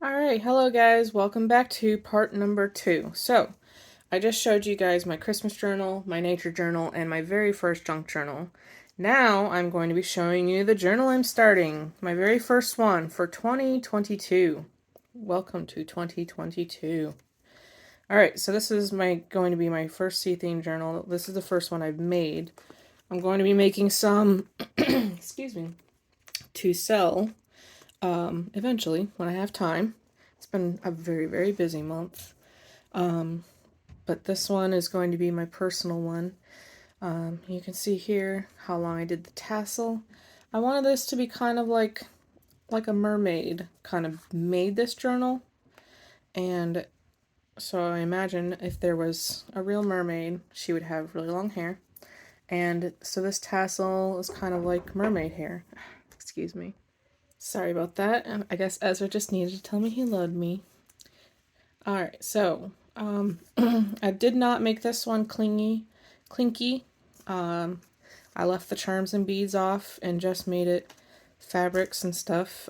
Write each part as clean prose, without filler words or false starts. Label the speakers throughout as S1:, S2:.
S1: Alright, hello guys, welcome back to part number 2. So, I just showed you guys my Christmas journal, my nature journal, and my very first junk journal. Now, I'm going to be showing you the journal I'm starting, my very first one for 2022. Welcome to 2022. Alright, so this is going to be my first sea-themed journal. This is the first one I've made. I'm going to be making some, excuse me, to sell eventually when I have time. It's been a very, very busy month. But this one is going to be my personal one. You can see here how long I did the tassel. I wanted this to be kind of like a mermaid kind of made this journal. And so I imagine if there was a real mermaid, she would have really long hair. And so this tassel is kind of like mermaid hair. Excuse me. Sorry about that. I guess Ezra just needed to tell me he loved me. Alright, so I did not make this one clinky. I left the charms and beads off and just made it fabrics and stuff.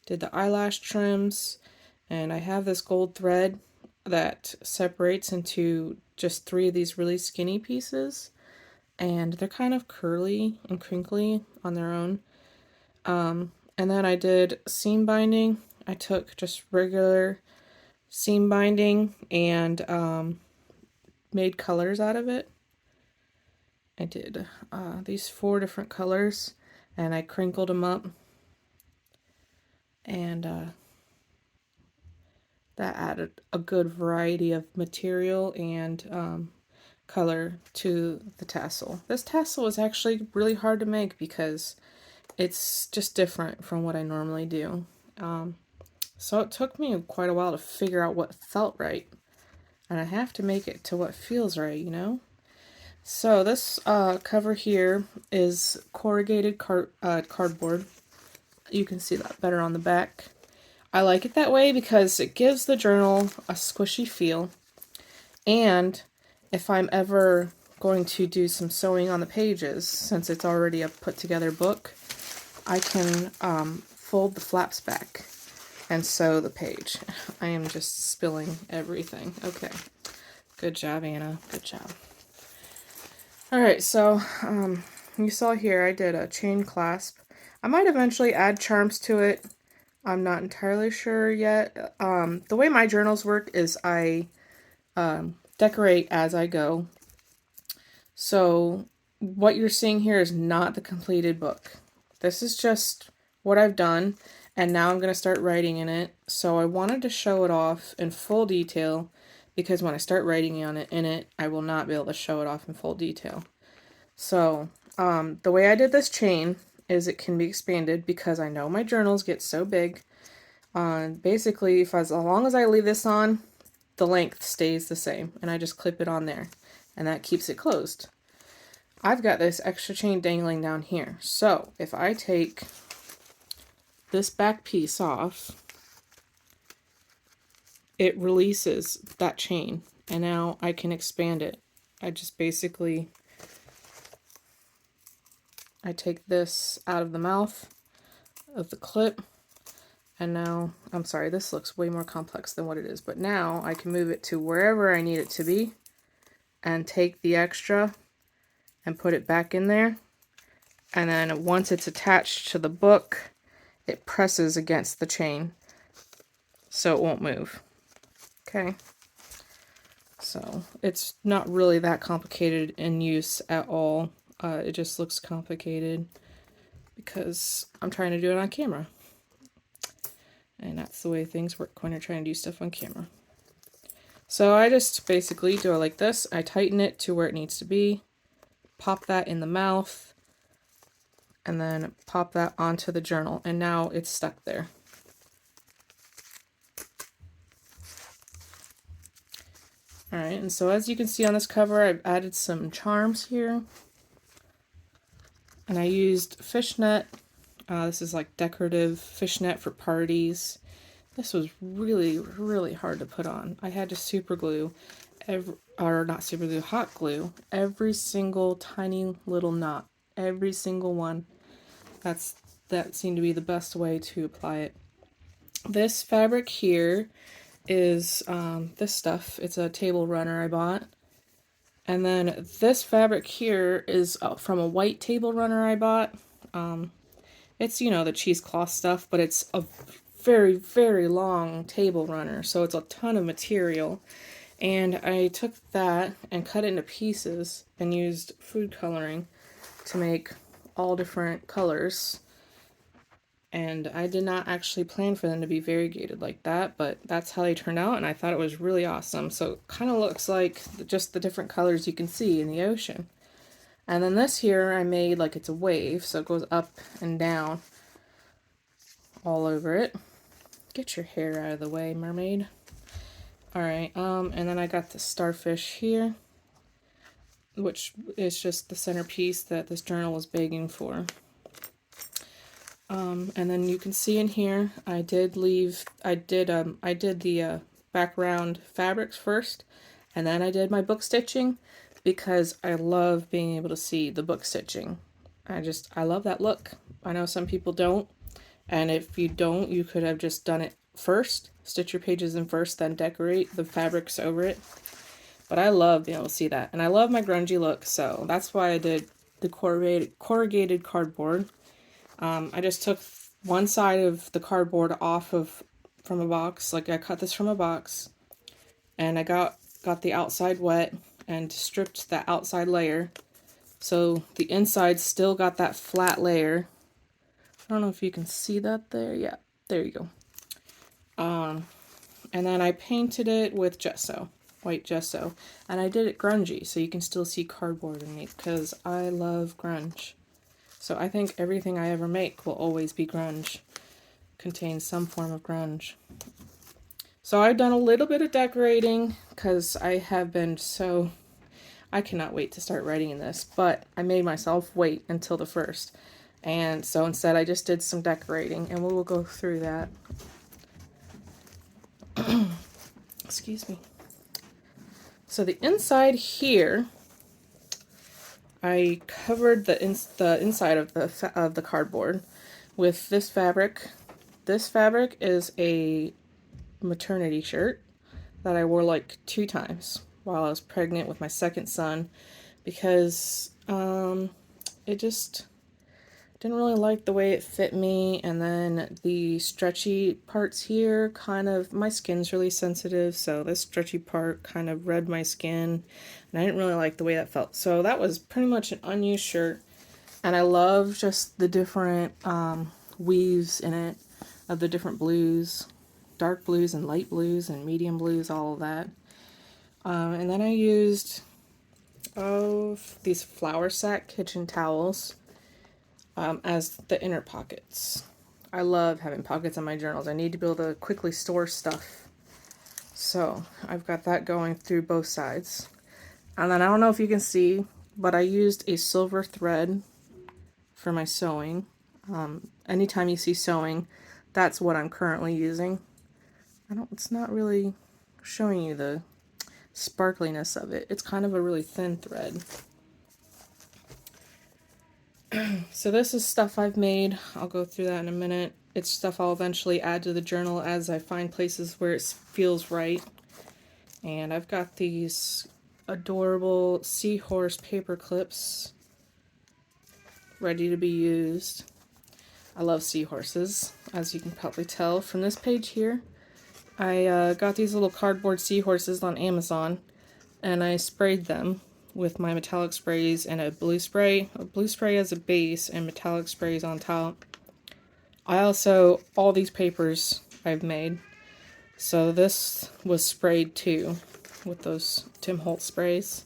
S1: Did the eyelash trims, and I have this gold thread that separates into just 3 of these really skinny pieces, and they're kind of curly and crinkly on their own. And then I did seam binding. I took just regular seam binding and made colors out of it. I did these 4 different colors, and I crinkled them up, and that added a good variety of material and color to the tassel. This tassel was actually really hard to make because it's just different from what I normally do. So it took me quite a while to figure out what felt right. And I have to make it to what feels right, you know? So this cover here is corrugated cardboard. You can see that better on the back. I like it that way because it gives the journal a squishy feel. And if I'm ever going to do some sewing on the pages, since it's already a put together book, I can fold the flaps back and sew the page. I am just spilling everything. Okay. Good job, Anna. Good job. Alright, so you saw here I did a chain clasp. I might eventually add charms to it. I'm not entirely sure yet. The way my journals work is I decorate as I go. So what you're seeing here is not the completed book. This is just what I've done, and now I'm going to start writing in it. So I wanted to show it off in full detail, because when I start writing in it, I will not be able to show it off in full detail. So the way I did this chain is it can be expanded because I know my journals get so big. Basically, as long as I leave this on, the length stays the same, and I just clip it on there, and that keeps it closed. I've got this extra chain dangling down here, so if I take this back piece off, it releases that chain, and now I can expand it. I just basically, I take this out of the mouth of the clip, and now, I'm sorry, this looks way more complex than what it is, but now I can move it to wherever I need it to be, and take the extra and put it back in there, and then once it's attached to the book, it presses against the chain so it won't move. Okay, so it's not really that complicated in use at all. It just looks complicated because I'm trying to do it on camera, and that's the way things work when you're trying to do stuff on camera. So I just basically do it like this. I tighten it to where it needs to be, pop that in the mouth, and then pop that onto the journal, and now it's stuck there. Alright, and so as you can see on this cover, I've added some charms here. And I used fishnet. This is like decorative fishnet for parties. This was really, really hard to put on. I had to super glue, hot glue, every single tiny little knot. Every single one. That seemed to be the best way to apply it. This fabric here is this stuff. It's a table runner I bought. And then this fabric here is from a white table runner I bought. It's, you know, the cheesecloth stuff, but it's a very, very long table runner, so it's a ton of material. And I took that and cut it into pieces and used food coloring to make all different colors. And I did not actually plan for them to be variegated like that, but that's how they turned out, and I thought it was really awesome. So it kind of looks like just the different colors you can see in the ocean. And then this here I made like it's a wave, so it goes up and down all over it. Get your hair out of the way, mermaid. Alright, and then I got the starfish here, which is just the centerpiece that this journal was begging for. And then you can see in here, I did the background fabrics first, and then I did my book stitching, because I love being able to see the book stitching. I love that look. I know some people don't, and if you don't, you could have just done it first, stitch your pages in first, then decorate the fabrics over it. But I love being able to see that, and I love my grungy look, so that's why I did the corrugated cardboard. I just took one side of the cardboard off from a box, like I cut this from a box, and I got the outside wet and stripped that outside layer, so the inside still got that flat layer. I don't know if you can see that there. Yeah, there you go. And then I painted it with gesso, white gesso, and I did it grungy, so you can still see cardboard underneath, because I love grunge. So I think everything I ever make will always be grunge, contain some form of grunge. So I've done a little bit of decorating, because I have been so... I cannot wait to start writing in this, but I made myself wait until the 1st. And so instead I just did some decorating, and we will go through that. Excuse me. So the inside here, I covered the inside of the cardboard with this fabric. This fabric is a maternity shirt that I wore like 2 times while I was pregnant with my 2nd son, because it just didn't really like the way it fit me, and then the stretchy parts here kind of, my skin's really sensitive, so this stretchy part kind of read my skin, and I didn't really like the way that felt. So that was pretty much an unused shirt, and I love just the different weaves in it of the different blues, dark blues and light blues and medium blues, all of that. And then I used these flour sack kitchen towels as the inner pockets. I love having pockets on my journals. I need to be able to quickly store stuff. So I've got that going through both sides. And then I don't know if you can see, but I used a silver thread for my sewing. Anytime you see sewing, that's what I'm currently using. It's not really showing you the sparkliness of it. It's kind of a really thin thread. So this is stuff I've made. I'll go through that in a minute. It's stuff I'll eventually add to the journal as I find places where it feels right. And I've got these adorable seahorse paper clips ready to be used. I love seahorses, as you can probably tell from this page here. I got these little cardboard seahorses on Amazon, and I sprayed them with my metallic sprays and a blue spray as a base and metallic sprays on top. All these papers I've made, so this was sprayed too with those Tim Holtz sprays.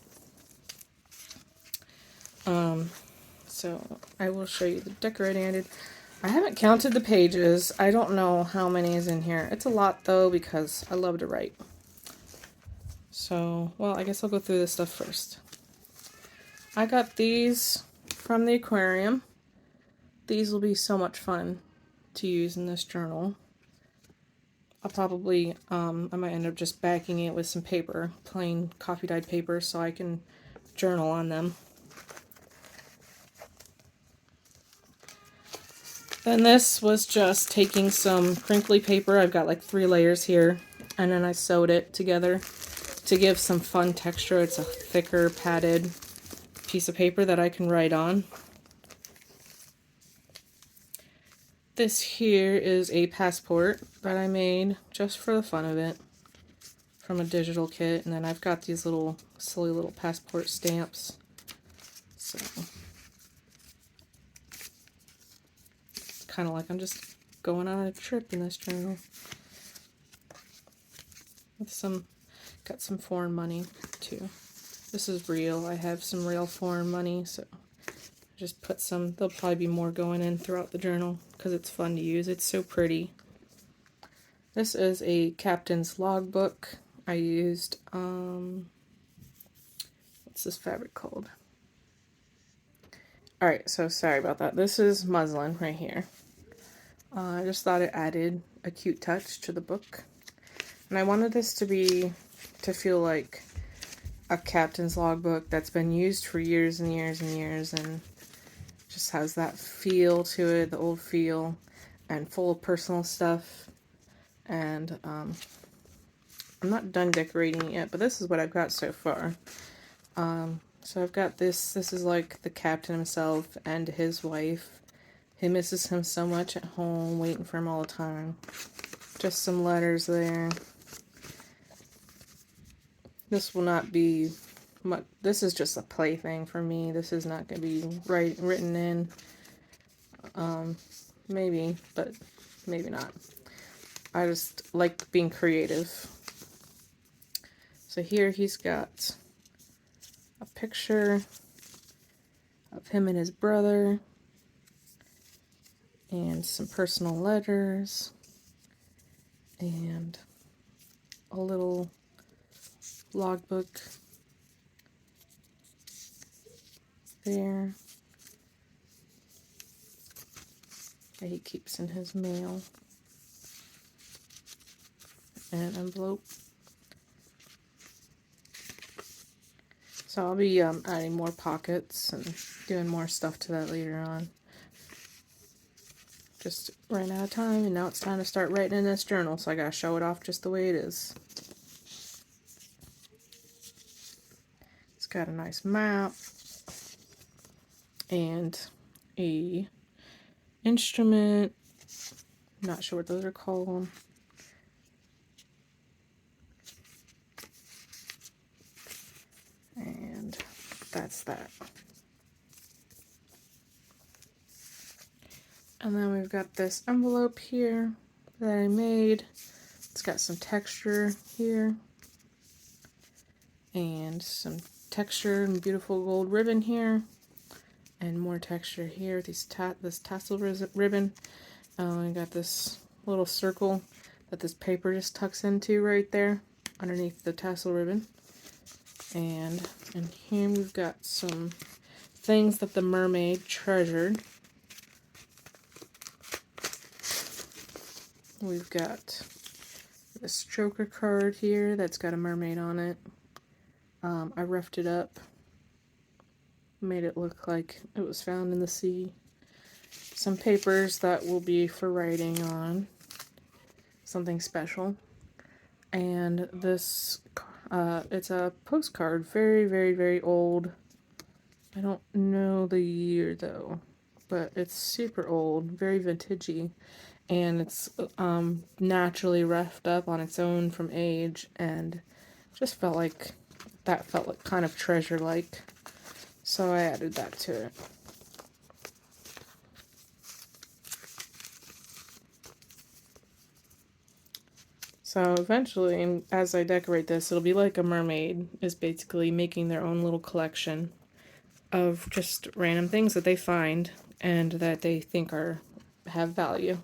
S1: So I will show you the decorating I did. I haven't counted the pages. I don't know how many is in here. It's a lot though, because I love to write. So, well, I guess I'll go through this stuff first. I got these from the aquarium. These will be so much fun to use in this journal. I'll probably, I might end up just backing it with some paper, plain coffee dyed paper, so I can journal on them. Then this was just taking some crinkly paper. I've got like 3 layers here, and then I sewed it together to give some fun texture. It's a thicker padded piece of paper that I can write on. This here is a passport that I made just for the fun of it from a digital kit, and then I've got these little silly little passport stamps. So kind of like I'm just going on a trip in this journal. With got some foreign money too. This is real. I have some real foreign money, so I just put some. There'll probably be more going in throughout the journal because it's fun to use. It's so pretty. This is a captain's logbook. I used what's this fabric called? Alright, so sorry about that. This is muslin right here. I just thought it added a cute touch to the book. And I wanted this to feel like a captain's logbook that's been used for years and years and years, and just has that feel to it, the old feel, and full of personal stuff. And I'm not done decorating it yet, but this is what I've got so far. So I've got this. This is like the captain himself and his wife. He misses him so much at home, waiting for him all the time. Just some letters there. This will not be much. This is just a plaything for me. This is not going to be written in. Maybe, but maybe not. I just like being creative. So here he's got a picture of him and his brother, and some personal letters, and a little logbook there that he keeps in his mail, and an envelope. So I'll be adding more pockets and doing more stuff to that later on. Just ran out of time, and now it's time to start writing in this journal, so I gotta show it off just the way it is. It's got a nice map and a instrument. Not sure what those are called. And that's that. And then we've got this envelope here that I made. It's got some texture here, and some texture and beautiful gold ribbon here, and more texture here. This tassel ribbon. I got this little circle that this paper just tucks into right there underneath the tassel ribbon. And in here we've got some things that the mermaid treasured. We've got a stroker card here that's got a mermaid on it. I roughed it up, made it look like it was found in the sea. Some papers that will be for writing on, something special. And this, it's a postcard, very, very, very old. I don't know the year though, but it's super old, very vintagey. And it's naturally roughed up on its own from age, and just felt like that felt like kind of treasure-like, so I added that to it. So eventually, as I decorate this, it'll be like a mermaid is basically making their own little collection of just random things that they find and that they think have value.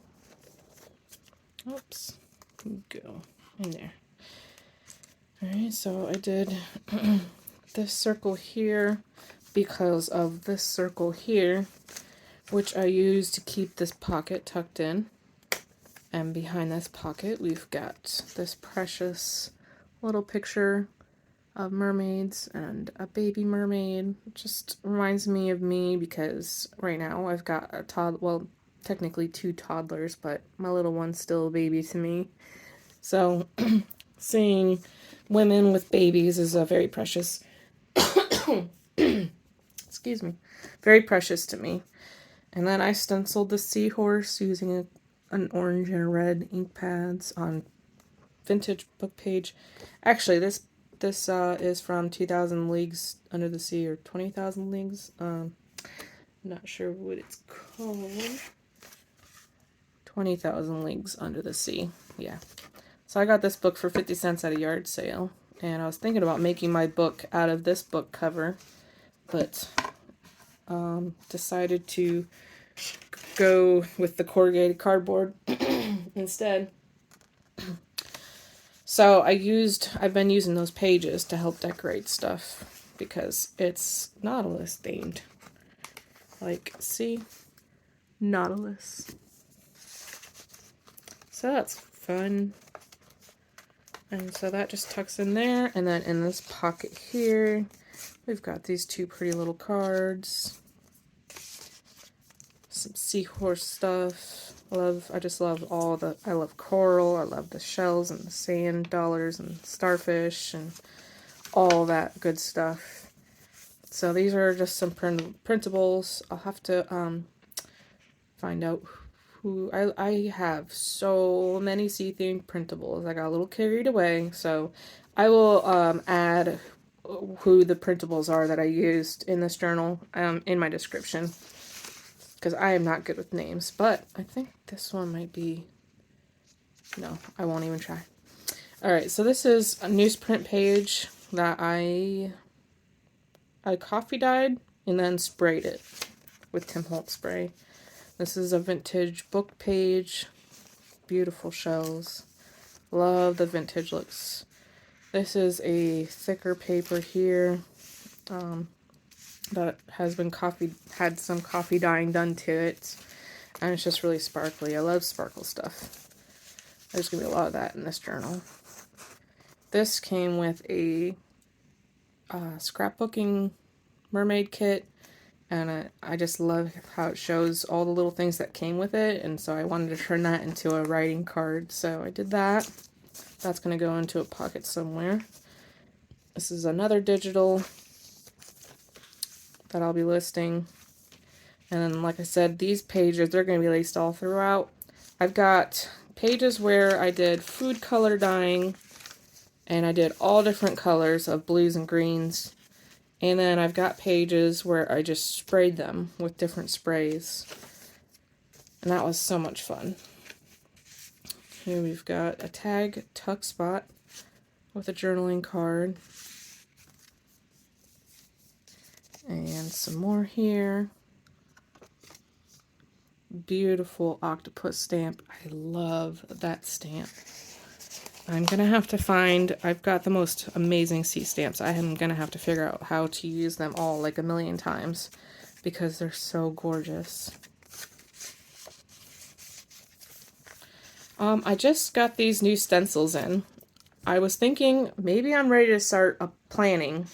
S1: Oops, go in there. Alright, so I did this circle here because of this circle here, which I used to keep this pocket tucked in. And behind this pocket, we've got this precious little picture of mermaids and a baby mermaid. It just reminds me of me because right now I've got a toddler, well, technically 2 toddlers, but my little one's still a baby to me. So seeing women with babies is a very precious, excuse me, very precious to me. And then I stenciled the seahorse using an orange and a red ink pads on vintage book page. Actually, this is from 2,000 Leagues Under the Sea, or 20,000 Leagues. Not sure what it's called. 20,000 Leagues Under the Sea. Yeah. So I got this book for 50 cents at a yard sale. And I was thinking about making my book out of this book cover, but decided to go with the corrugated cardboard instead. So I've been using those pages to help decorate stuff because it's Nautilus themed. Like, see? Nautilus. So that's fun. And so that just tucks in there. And then in this pocket here, we've got these 2 pretty little cards. Some seahorse stuff. I just love I love coral. I love the shells and the sand dollars and starfish and all that good stuff. So these are just some printables. I'll have to find out who I have so many sea-themed printables. I got a little carried away, so I will add who the printables are that I used in this journal in my description, because I am not good with names. But I think this one might be, no, I won't even try. Alright, so this is a newsprint page that I coffee dyed and then sprayed it with Tim Holtz spray. This is a vintage book page. Beautiful shells. Love the vintage looks. This is a thicker paper here that has been had some coffee dyeing done to it. And it's just really sparkly. I love sparkle stuff. There's going to be a lot of that in this journal. This came with a scrapbooking mermaid kit. And I just love how it shows all the little things that came with it. And so I wanted to turn that into a writing card. So I did that. That's going to go into a pocket somewhere. This is another digital that I'll be listing. And then, like I said, these pages, they're going to be laced all throughout. I've got pages where I did food color dyeing. And I did all different colors of blues and greens. And then I've got pages where I just sprayed them with different sprays. And that was so much fun. Here we've got a tag tuck spot with a journaling card. And some more here. Beautiful octopus stamp. I love that stamp. I'm going to have to find, I've got the most amazing sea stamps. I am going to have to figure out how to use them all like a million times because they're so gorgeous. I just got these new stencils in. I was thinking maybe I'm ready to start planning.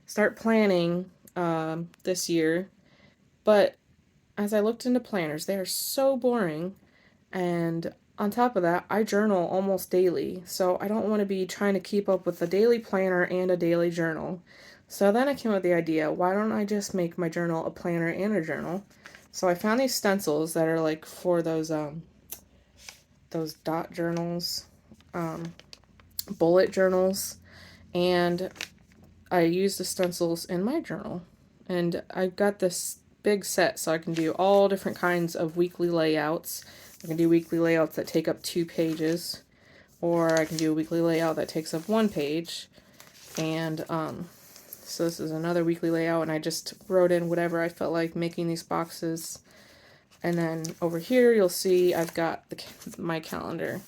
S1: Start planning this year. But as I looked into planners, they are so boring, and on top of that, I journal almost daily, so I don't want to be trying to keep up with a daily planner and a daily journal. So then I came up with the idea, why don't I just make my journal a planner and a journal? So I found these stencils that are like for those dot journals, bullet journals, and I use the stencils in my journal. And I've got this big set so I can do all different kinds of weekly layouts. I can do weekly layouts that take up 2 pages, or I can do a weekly layout that takes up 1 page. And so this is another weekly layout, and I just wrote in whatever I felt like making these boxes. And then over here you'll see I've got my calendar.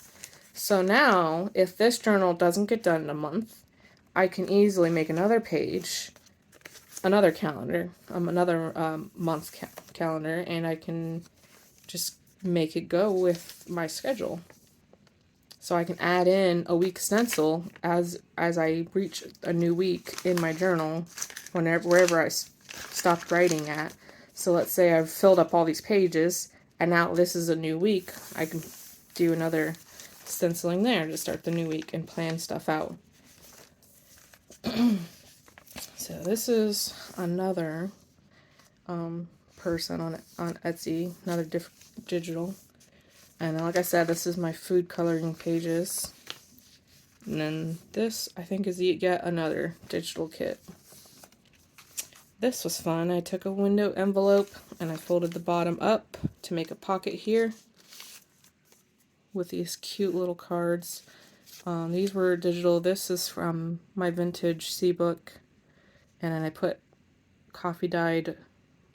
S1: So now if this journal doesn't get done in a month, I can easily make another page, another calendar, another month calendar, and I can just make it go with my schedule. So I can add in a week stencil as I reach a new week in my journal, wherever I stopped writing at. So let's say I've filled up all these pages, and now this is a new week. I can do another stenciling there to start the new week and plan stuff out. So this is another person on Etsy, another digital. And like I said, this is my food coloring pages. And then this, I think, is yet another digital kit. This was fun. I took a window envelope and I folded the bottom up to make a pocket here with these cute little cards. These were digital. This is from my vintage C book. And then I put coffee dyed,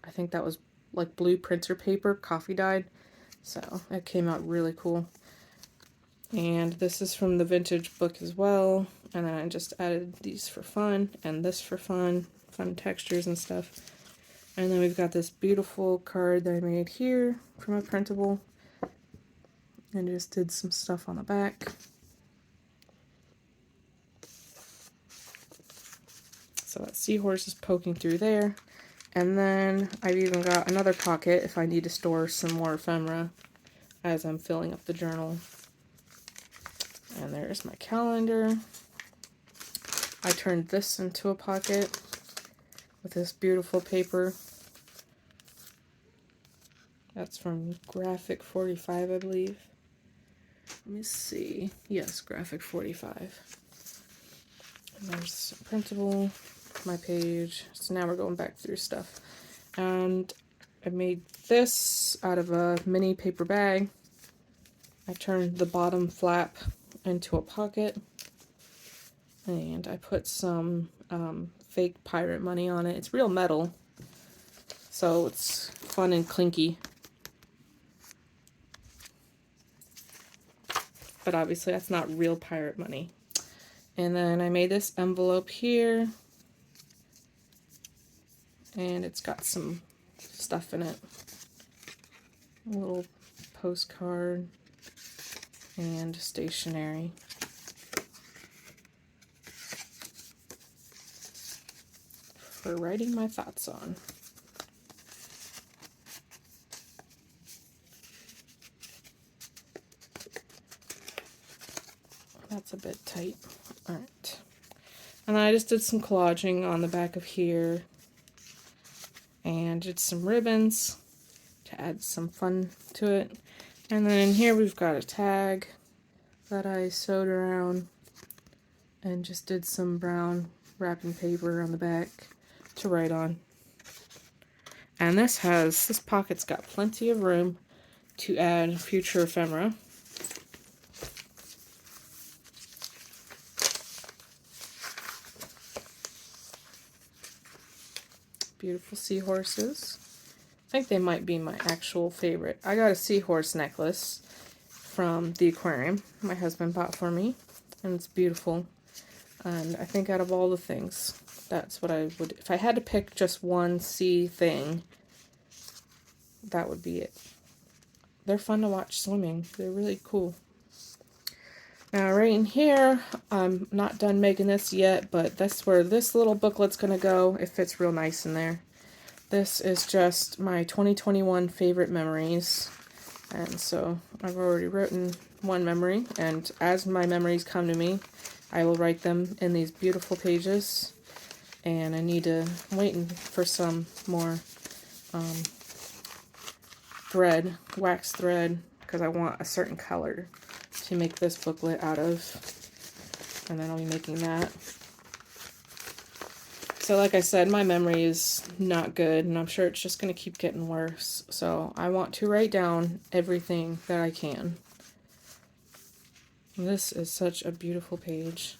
S1: I think that was like blue printer paper, coffee dyed. So it came out really cool. And this is from the vintage book as well. And then I just added these for fun and this for fun textures and stuff. And then we've got this beautiful card that I made here from a printable. And just did some stuff on the back. So that seahorse is poking through there. And then I've even got another pocket if I need to store some more ephemera as I'm filling up the journal. And there's my calendar. I turned this into a pocket with this beautiful paper. That's from Graphic 45, I believe. Let me see. Yes, Graphic 45. And there's a printable, my page. So now we're going back through stuff. And I made this out of a mini paper bag. I turned the bottom flap into a pocket. And I put some fake pirate money on it. It's real metal, so it's fun and clinky. But obviously that's not real pirate money. And then I made this envelope here. And it's got some stuff in it. A little postcard and stationery. For writing my thoughts on. That's a bit tight. Alright. And then I just did some collaging on the back of here. And did some ribbons to add some fun to it. And then in here we've got a tag that I sewed around and just did some brown wrapping paper on the back to write on. And this pocket's got plenty of room to add future ephemera. Beautiful seahorses. I think they might be my actual favorite. I got a seahorse necklace from the aquarium my husband bought for me, and it's beautiful. And I think out of all the things, that's what I would, if I had to pick just one sea thing, that would be it. They're fun to watch swimming. They're really cool. Now right in here, I'm not done making this yet, but that's where this little booklet's going to go. It fits real nice in there. This is just my 2021 favorite memories. And so I've already written one memory, and as my memories come to me, I will write them in these beautiful pages. And I need to wait for some more thread, wax thread, because I want a certain color to make this booklet out of. And then I'll be making that. So like I said, my memory is not good, and I'm sure it's just going to keep getting worse. So I want to write down everything that I can. This is such a beautiful page.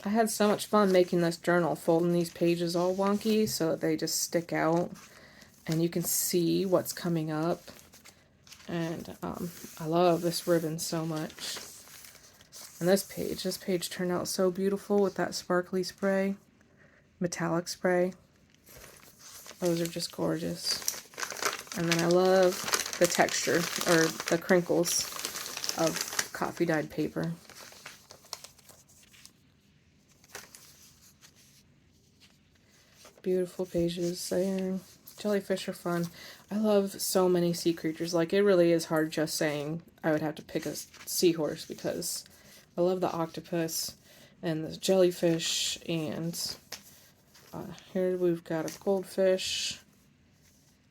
S1: I had so much fun making this journal, folding these pages all wonky so that they just stick out and you can see what's coming up. And I love this ribbon so much. And this page turned out so beautiful with that sparkly spray, metallic spray. Those are just gorgeous. And then I love the texture, or the crinkles of coffee dyed paper. Beautiful pages there. Jellyfish are fun. I love so many sea creatures. Like, it really is hard just saying I would have to pick a seahorse because I love the octopus and the jellyfish, and here we've got a goldfish.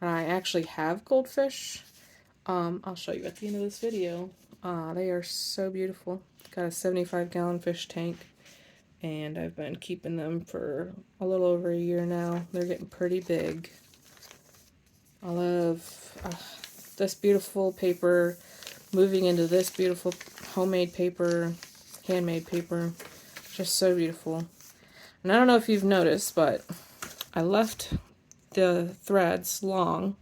S1: And I actually have goldfish. I'll show you at the end of this video. They are so beautiful. Got a 75-gallon fish tank, and I've been keeping them for a little over a year now. They're getting pretty big. I love this beautiful paper moving into this beautiful homemade paper, handmade paper. Just so beautiful. And I don't know if you've noticed, but I left the threads long,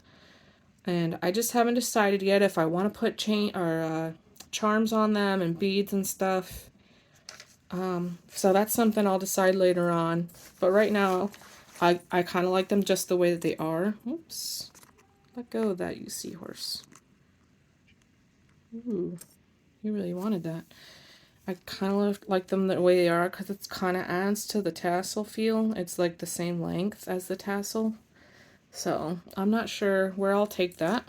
S1: and I just haven't decided yet if I want to put charms on them and beads and stuff. So that's something I'll decide later on. But right now, I kind of like them just the way that they are. Oops. Let go of that, you seahorse. Ooh, you really wanted that. I kind of like them the way they are because it kind of adds to the tassel feel. It's like the same length as the tassel. So I'm not sure where I'll take that.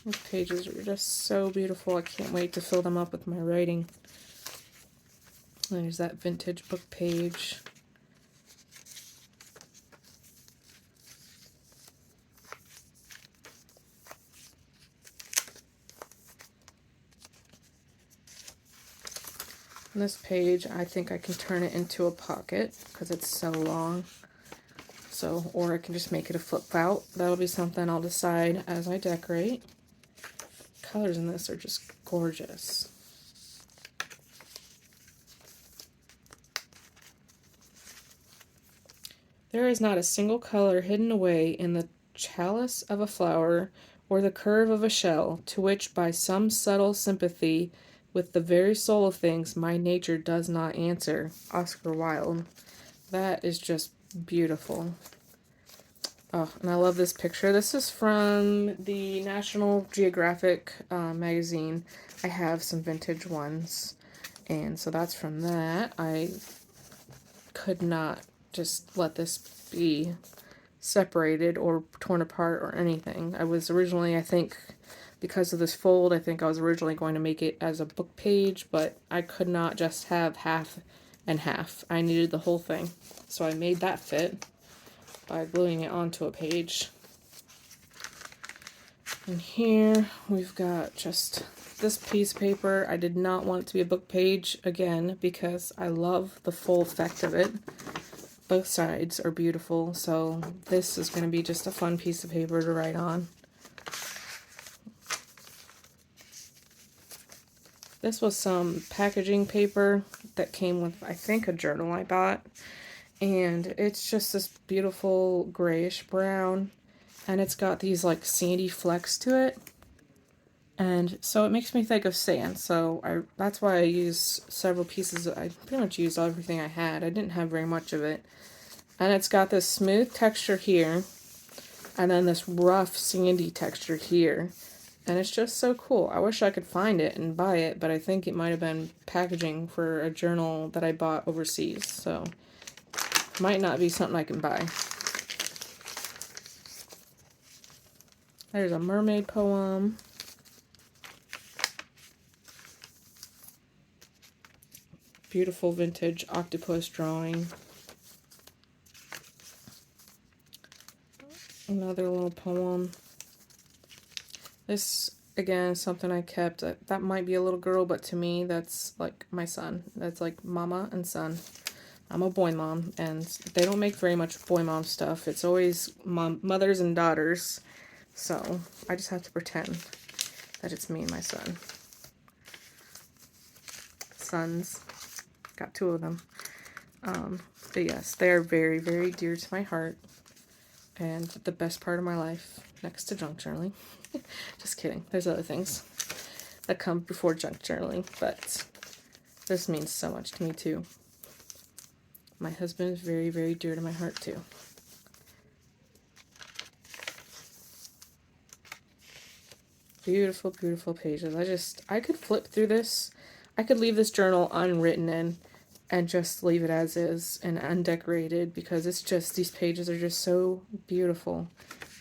S1: These pages are just so beautiful. I can't wait to fill them up with my writing. There's that vintage book page. And this page, I think I can turn it into a pocket because it's so long. So, or I can just make it a flip out. That'll be something I'll decide as I decorate. Colors in this are just gorgeous. There is not a single color hidden away in the chalice of a flower or the curve of a shell, to which by some subtle sympathy with the very soul of things my nature does not answer. Oscar Wilde. That is just beautiful. Oh, and I love this picture. This is from the National Geographic magazine. I have some vintage ones, and so that's from that. I could not just let this be separated or torn apart or anything. I was originally, I think, because of this fold, I think I was originally going to make it as a book page, but I could not just have half and half. I needed the whole thing. So I made that fit by gluing it onto a page. And here we've got just this piece of paper. I did not want it to be a book page again because I love the full effect of it. Both sides are beautiful, so this is going to be just a fun piece of paper to write on. This was some packaging paper that came with, I think, a journal I bought. And it's just this beautiful grayish brown. And it's got these like sandy flecks to it. And so it makes me think of sand. So that's why I use several pieces. I pretty much used everything I had. I didn't have very much of it. And it's got this smooth texture here. And then this rough sandy texture here. And it's just so cool. I wish I could find it and buy it, but I think it might have been packaging for a journal that I bought overseas. So it might not be something I can buy. There's a mermaid poem. Beautiful vintage octopus drawing. Another little poem. This, again, is something I kept. That might be a little girl, but to me, that's like my son. That's like mama and son. I'm a boy mom, and they don't make very much boy mom stuff. It's always mothers and daughters. So I just have to pretend that it's me and my son. Sons. Got two of them. But yes, they are very, very dear to my heart. And the best part of my life, next to junk journaling. Just kidding. There's other things that come before junk journaling, but this means so much to me too. My husband is very, very dear to my heart too. Beautiful, beautiful pages. I could flip through this. I could leave this journal unwritten in and just leave it as is and undecorated because it's just, these pages are just so beautiful.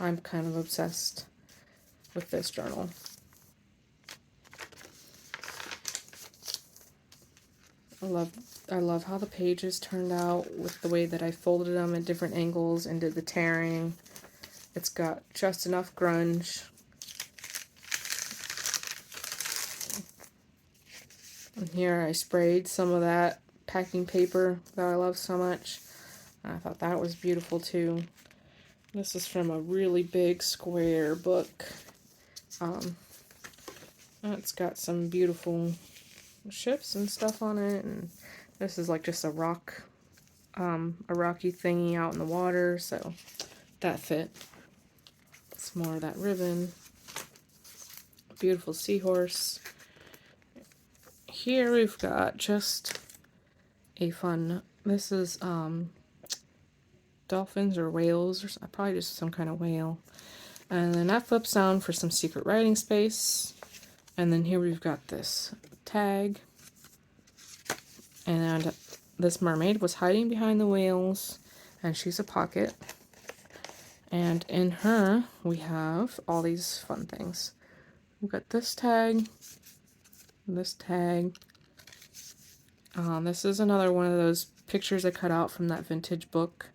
S1: I'm kind of obsessed with this journal. I love how the pages turned out with the way that I folded them at different angles and did the tearing. It's got just enough grunge. And here I sprayed some of that packing paper that I love so much. I thought that was beautiful too. This is from a really big square book. It's got some beautiful ships and stuff on it, and this is like just a rocky thingy out in the water, so that fit. Some more of that ribbon. Beautiful seahorse. Here we've got just a fun, this is dolphins or whales, or probably just some kind of whale. And then that flips down for some secret writing space. And then here we've got this tag. And this mermaid was hiding behind the whales, and she's a pocket. And in her, we have all these fun things. We've got this tag, this tag. This is another one of those pictures I cut out from that vintage book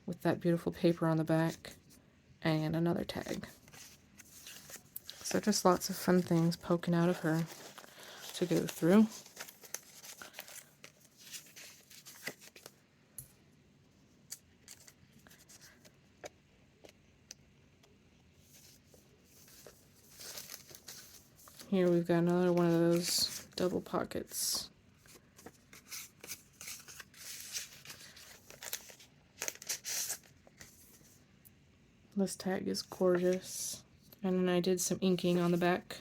S1: with that beautiful paper on the back, and another tag. So just lots of fun things poking out of her to go through. Here we've got another one of those double pockets. This tag is gorgeous. And then I did some inking on the back.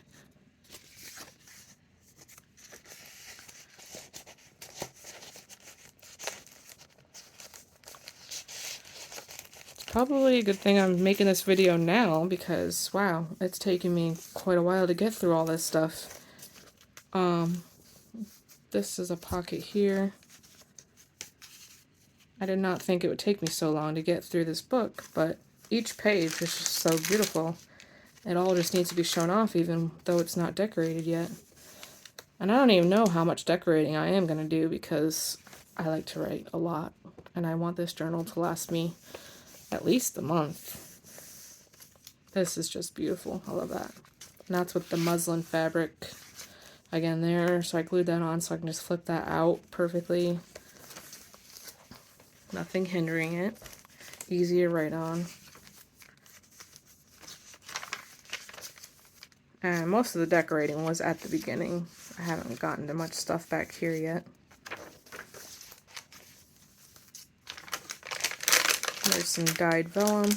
S1: It's probably a good thing I'm making this video now because, wow, it's taken me quite a while to get through all this stuff. This is a pocket here. I did not think it would take me so long to get through this book, but each page is just so beautiful. It all just needs to be shown off even though it's not decorated yet. And I don't even know how much decorating I am going to do because I like to write a lot. And I want this journal to last me at least a month. This is just beautiful. I love that. And that's with the muslin fabric again there. So I glued that on so I can just flip that out perfectly. Nothing hindering it. Easy to write on. And most of the decorating was at the beginning. I haven't gotten to much stuff back here yet. There's some dyed vellum.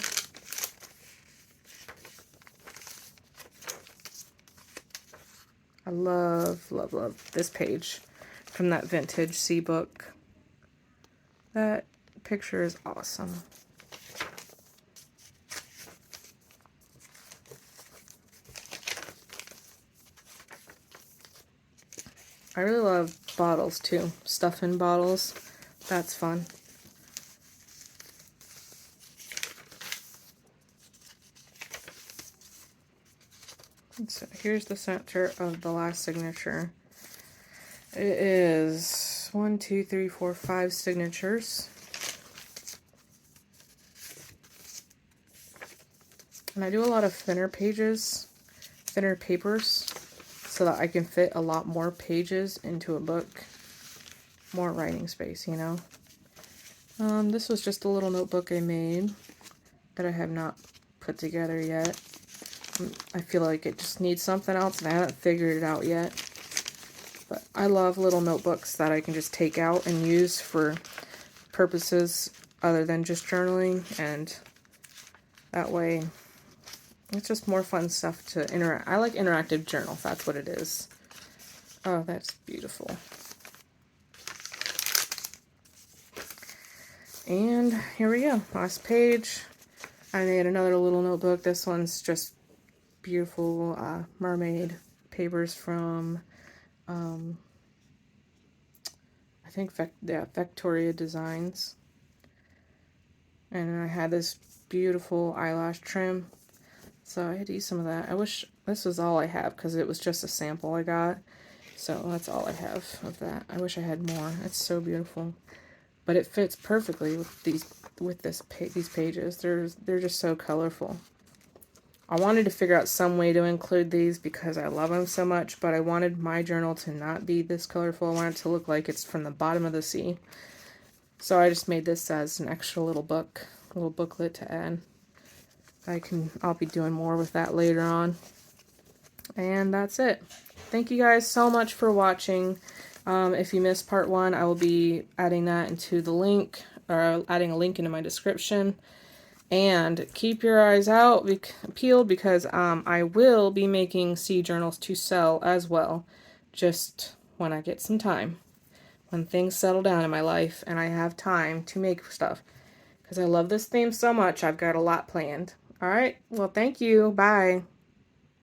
S1: I love, love, love this page from that vintage sea book. That picture is awesome. I really love bottles too. Stuff in bottles. That's fun. So here's the center of the last signature. It is 1, 2, 3, 4, 5 signatures. And I do a lot of thinner pages, thinner papers, so that I can fit a lot more pages into a book. More writing space, you know. This was just a little notebook I made that I have not put together yet. I feel like it just needs something else and I haven't figured it out yet. But I love little notebooks that I can just take out and use for purposes other than just journaling, and that way it's just more fun stuff to interact. I like interactive journals, that's what it is. Oh, that's beautiful. And here we go, last page. I made another little notebook. This one's just beautiful mermaid papers from I think, yeah, VectoriaDesigns. And I had this beautiful eyelash trim, so I had to use some of that. I wish this was all I have because it was just a sample I got. So that's all I have of that. I wish I had more. It's so beautiful, but it fits perfectly with these pages. They're just so colorful. I wanted to figure out some way to include these because I love them so much, but I wanted my journal to not be this colorful. I want it to look like it's from the bottom of the sea. So I just made this as an extra little booklet to add. I'll be doing more with that later on. And that's it. Thank you guys so much for watching. If you missed part 1, I will be adding that into the link, or adding a link into my description. And keep your eyes peeled because I will be making sea journals to sell as well, just when I get some time. When things settle down in my life and I have time to make stuff. Because I love this theme so much, I've got a lot planned. Alright, well thank you. Bye.